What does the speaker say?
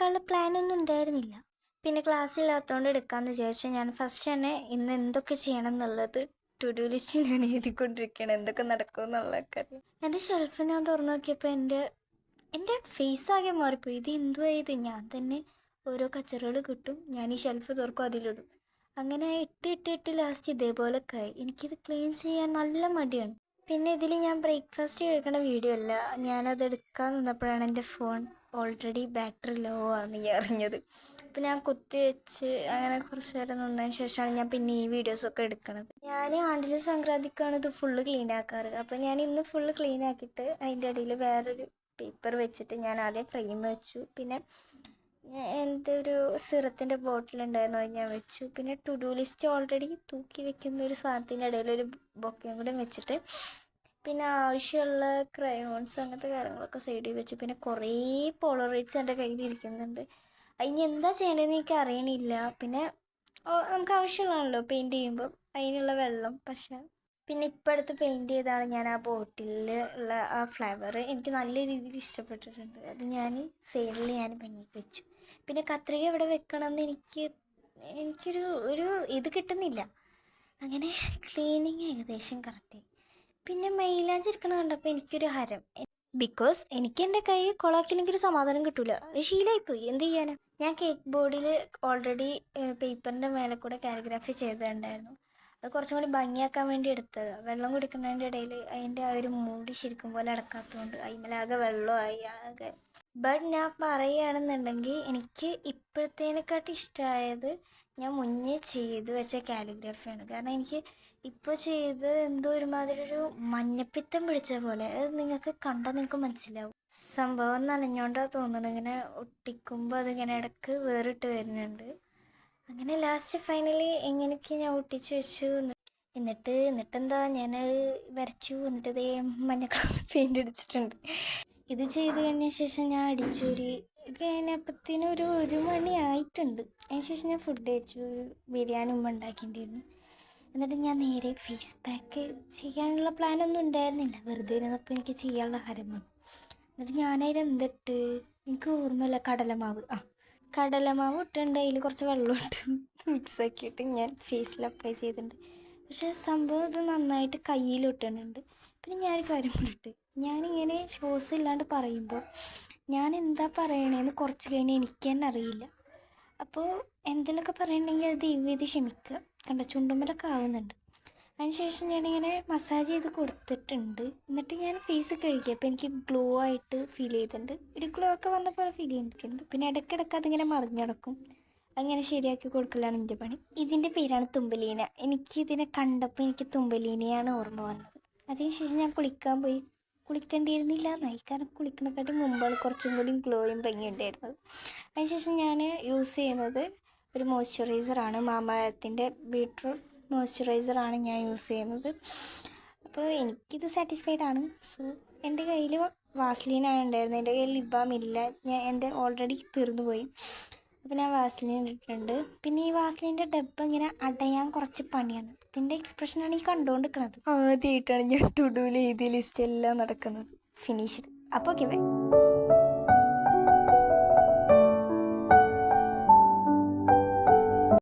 എടുക്കാനുള്ള പ്ലാനൊന്നും ഉണ്ടായിരുന്നില്ല. പിന്നെ ക്ലാസ്സില്ലാത്തതുകൊണ്ട് എടുക്കാമെന്ന് വിചാരിച്ചു. ഞാൻ ഫസ്റ്റ് തന്നെ ഇന്ന് എന്തൊക്കെ ചെയ്യണം എന്നുള്ളത് ടു ഡു ലിസ്റ്റിലാണ് എഴുതിക്കൊണ്ടിരിക്കുകയാണ്. എന്തൊക്കെ നടക്കുമെന്നുള്ളതൊക്കെ അറിയാം. എൻ്റെ ഷെൽഫ് ഞാൻ തുറന്നു നോക്കിയപ്പോൾ എൻ്റെ ഫേസ് ആകെ മാറിപ്പോയി. ഇത് എന്തുവാ ഇത്? ഞാൻ തന്നെ ഓരോ കച്ചറകൾ കിട്ടും, ഞാൻ ഈ ഷെൽഫ് തുറക്കും, അതിലിടും. അങ്ങനെ ഇട്ട് ലാസ്റ്റ് ഇതേപോലൊക്കെ ആയി. എനിക്കിത് ക്ലീൻ ചെയ്യാൻ നല്ല മടിയാണ്. പിന്നെ ഇതിൽ ഞാൻ ബ്രേക്ക്ഫാസ്റ്റ് കഴിക്കണ വീഡിയോ അല്ല, ഞാനത് എടുക്കാൻ നിന്നപ്പോഴാണ് എൻ്റെ ഫോൺ ഓൾറെഡി ബാറ്ററി ലോ ആണെന്ന് ഞാൻ അറിഞ്ഞത്. അപ്പോൾ ഞാൻ കുത്തി വെച്ച് അങ്ങനെ കുറച്ച് നേരം നിന്നതിന് ശേഷമാണ് ഞാൻ പിന്നെ ഈ വീഡിയോസൊക്കെ എടുക്കണത്. ഞാൻ ആണ്ടിലെ സംക്രാന്തിക്കാണ് ഇത് ഫുള്ള് ക്ലീൻ ആക്കാറ്. അപ്പോൾ ഞാൻ ഇന്ന് ഫുള്ള് ക്ലീൻ ആക്കിയിട്ട് അതിൻ്റെ ഇടയിൽ വേറൊരു പേപ്പർ വെച്ചിട്ട് ഞാൻ ആദ്യം ഫ്രെയിം വെച്ചു. പിന്നെ എൻ്റെ ഒരു സിറത്തിൻ്റെ ബോട്ടിലുണ്ടായിരുന്നു, അത് ഞാൻ വെച്ചു. പിന്നെ ടു ഡു ലിസ്റ്റ് ഓൾറെഡി തൂക്കി വെക്കുന്ന ഒരു സാധനത്തിൻ്റെ ഇടയിൽ ഒരു ബൊക്കയും കൂടെ വെച്ചിട്ട് പിന്നെ ആവശ്യമുള്ള ക്രയോൺസ് അങ്ങനത്തെ കാര്യങ്ങളൊക്കെ സൈഡിൽ വെച്ചു. പിന്നെ കുറേ പോളറൈറ്റ്സ് എൻ്റെ കയ്യിൽ ഇരിക്കുന്നുണ്ട്. അതിന് എന്താ ചെയ്യേണ്ടതെന്ന് എനിക്ക് അറിയണില്ല. പിന്നെ നമുക്ക് ആവശ്യമുള്ളതാണല്ലോ പെയിൻറ്റ് ചെയ്യുമ്പോൾ, അതിനുള്ള വെള്ളം. പക്ഷേ പിന്നെ ഇപ്പം അടുത്ത് പെയിൻറ്റ് ചെയ്താണ് ഞാൻ ആ ബോട്ടിലിൽ ഉള്ള ആ ഫ്ലവർ എനിക്ക് നല്ല രീതിയിൽ ഇഷ്ടപ്പെട്ടിട്ടുണ്ട്. അത് ഞാൻ സൈഡിൽ ഞാൻ ഭംഗിക്ക് വെച്ചു. പിന്നെ കത്രിക എവിടെ വെക്കണമെന്ന് എനിക്കൊരു ഇത് കിട്ടുന്നില്ല. അങ്ങനെ ക്ലീനിങ് ഏകദേശം കറക്റ്റായി. പിന്നെ മൈലാഞ്ചി ഇരിക്കണ കണ്ടപ്പോൾ എനിക്കൊരു ഹരം. ബിക്കോസ് എനിക്ക് എൻ്റെ കൈ കൊളാക്കിയില്ലെങ്കിൽ ഒരു സമാധാനം കിട്ടില്ല. അത് ശീലമായിപ്പോയി, എന്ത് ചെയ്യാനാ. ഞാൻ കേക്ക് ബോർഡിൽ ഓൾറെഡി പേപ്പറിൻ്റെ മേലെ കൂടെ കാലിഗ്രാഫി ചെയ്തിട്ടുണ്ടായിരുന്നു. അത് കുറച്ചും കൂടി ഭംഗിയാക്കാൻ വേണ്ടി എടുത്തതാണ്. വെള്ളം കുടിക്കുന്നതിൻ്റെ ഇടയിൽ അതിൻ്റെ ആ ഒരു മൂടി ശരിക്കും പോലെ അടക്കാത്തതുകൊണ്ട് അതിന്മേലാകെ വെള്ളമായി ആകെ. ബട്ട് ഞാൻ പറയുകയാണെന്നുണ്ടെങ്കിൽ എനിക്ക് ഇപ്പോഴത്തേനെക്കാട്ടി ഇഷ്ടമായത് ഞാൻ മുന്നേ ചെയ്ത് വെച്ച കാലിഗ്രാഫിയാണ്. കാരണം എനിക്ക് ഇപ്പോൾ ചെയ്ത് എന്തോ ഒരുമാതിരി ഒരു മഞ്ഞപ്പിത്തം പിടിച്ച പോലെ. അത് നിങ്ങൾക്ക് കണ്ടാൽ നിങ്ങൾക്ക് മനസ്സിലാവും. സംഭവം നനഞ്ഞോണ്ടാണ് തോന്നുന്നത്, ഇങ്ങനെ ഒട്ടിക്കുമ്പോൾ അതിങ്ങനെ ഇടയ്ക്ക് വേറിട്ട് വരുന്നുണ്ട്. അങ്ങനെ ലാസ്റ്റ് ഫൈനലി എങ്ങനെയൊക്കെ ഞാൻ ഒട്ടിച്ച് വെച്ചു. എന്നിട്ടെന്താ ഞാൻ വരച്ചു. എന്നിട്ട് ഇതേ മഞ്ഞ കളർ പെയിൻ്റ് അടിച്ചിട്ടുണ്ട്. ഇത് ചെയ്ത് കഴിഞ്ഞ ശേഷം ഞാൻ അടിച്ചൂരി കഴിഞ്ഞപ്പത്തേനും ഒരു മണി ആയിട്ടുണ്ട്. അതിന് ശേഷം ഞാൻ ഫുഡ് കഴിച്ചു. ബിരിയാണി ഉമ്മ ഉണ്ടാക്കിയിട്ടുണ്ടായിരുന്നു. എന്നിട്ട് ഞാൻ നേരെ ഫേസ് പാക്ക് ചെയ്യാനുള്ള പ്ലാനൊന്നും ഉണ്ടായിരുന്നില്ല. വെറുതെ ഇരുന്നപ്പോൾ എനിക്ക് ചെയ്യാനുള്ള ഹരം വന്നു. എന്നിട്ട് ഞാനതിൽ എന്തിട്ട് എനിക്ക് ഓർമ്മയില്ല, കടലമാവ് ഇട്ടുണ്ട്. അതിൽ കുറച്ച് വെള്ളം ഇട്ട് മിക്സാക്കിയിട്ട് ഞാൻ ഫേസിൽ അപ്ലൈ ചെയ്തിട്ടുണ്ട്. പക്ഷേ സംഭവം ഇത് നന്നായിട്ട് കയ്യിലിട്ടുന്നുണ്ട്. പിന്നെ ഞാനൊരു കാര്യം പറഞ്ഞിട്ട്, ഞാനിങ്ങനെ ഷോസ് ഇല്ലാണ്ട് പറയുമ്പോൾ ഞാൻ എന്താ പറയണേന്ന് കുറച്ച് കഴിഞ്ഞ് എനിക്ക് തന്നെ അറിയില്ല. അപ്പോൾ എന്തെങ്കിലുമൊക്കെ പറയണമെങ്കിൽ അത് ദയവ് ചെയ്ത് ക്ഷമിക്കുക. കണ്ട ചുണ്ടുമ്മലൊക്കെ ആവുന്നുണ്ട്. അതിനുശേഷം ഞാനിങ്ങനെ മസാജ് ചെയ്ത് കൊടുത്തിട്ടുണ്ട്. എന്നിട്ട് ഞാൻ ഫേസ് കഴുകി. അപ്പോൾ എനിക്ക് ഗ്ലോ ആയിട്ട് ഫീൽ ചെയ്തിട്ടുണ്ട്. ഒരു ഗ്ലോ ഒക്കെ വന്ന പോലെ ഫീൽ ചെയ്തിട്ടുണ്ട്. പിന്നെ ഇടയ്ക്കിടയ്ക്ക് അതിങ്ങനെ മറിഞ്ഞടക്കും. അങ്ങനെ ശരിയാക്കി കൊടുക്കലാണ് എൻ്റെ പണി. ഇതിൻ്റെ പേരാണ് തുമ്പലീന. ഇതിനെ കണ്ടപ്പോൾ എനിക്ക് തുമ്പലീനയാണ് ഓർമ്മ വന്നത്. അതിനുശേഷം ഞാൻ കുളിക്കാൻ പോയി. കുളിക്കേണ്ടിയിരുന്നില്ല എന്നായി, കാരണം കുളിക്കണക്കാട്ടി മുമ്പാണ് കുറച്ചും കൂടി ഗ്ലോയും ഭംഗി ഉണ്ടായിരുന്നത്. അതിനുശേഷം ഞാൻ യൂസ് ചെയ്യുന്നത് ഒരു മോയ്സ്ചറൈസറാണ്. മാമാ-എർത്തിൻ്റെ ബീട്രൂട്ട് മോയ്സ്ചറൈസറാണ് ഞാൻ യൂസ് ചെയ്യുന്നത്. അപ്പോൾ എനിക്കിത് സാറ്റിസ്ഫൈഡ് ആണ്. സോ എൻ്റെ കയ്യിൽ വാസ്ലീനാണ് ഉണ്ടായിരുന്നത്. എൻ്റെ കയ്യിൽ ലിപ് ബാം ഇല്ല. എൻ്റെ ഓൾറെഡി തീർന്നു പോയി. അപ്പോൾ ഞാൻ വാസ്ലീൻ ഇട്ടിട്ടുണ്ട്. പിന്നെ ഈ വാസ്ലീൻ്റെ ഡബ്ബ ഇങ്ങനെ അടയാൻ കുറച്ച് പണിയാണ്. ഇതിൻ്റെ എക്സ്പ്രഷനാണ് ഈ കണ്ടുകൊണ്ടിരിക്കുന്നത്. ആദ്യമായിട്ടാണ് ഞാൻ ടു ഡു ലിസ്റ്റ് എല്ലാം നടക്കുന്നത് ഫിനിഷ്ഡ്. അപ്പോൾ ഓക്കെ ബൈ.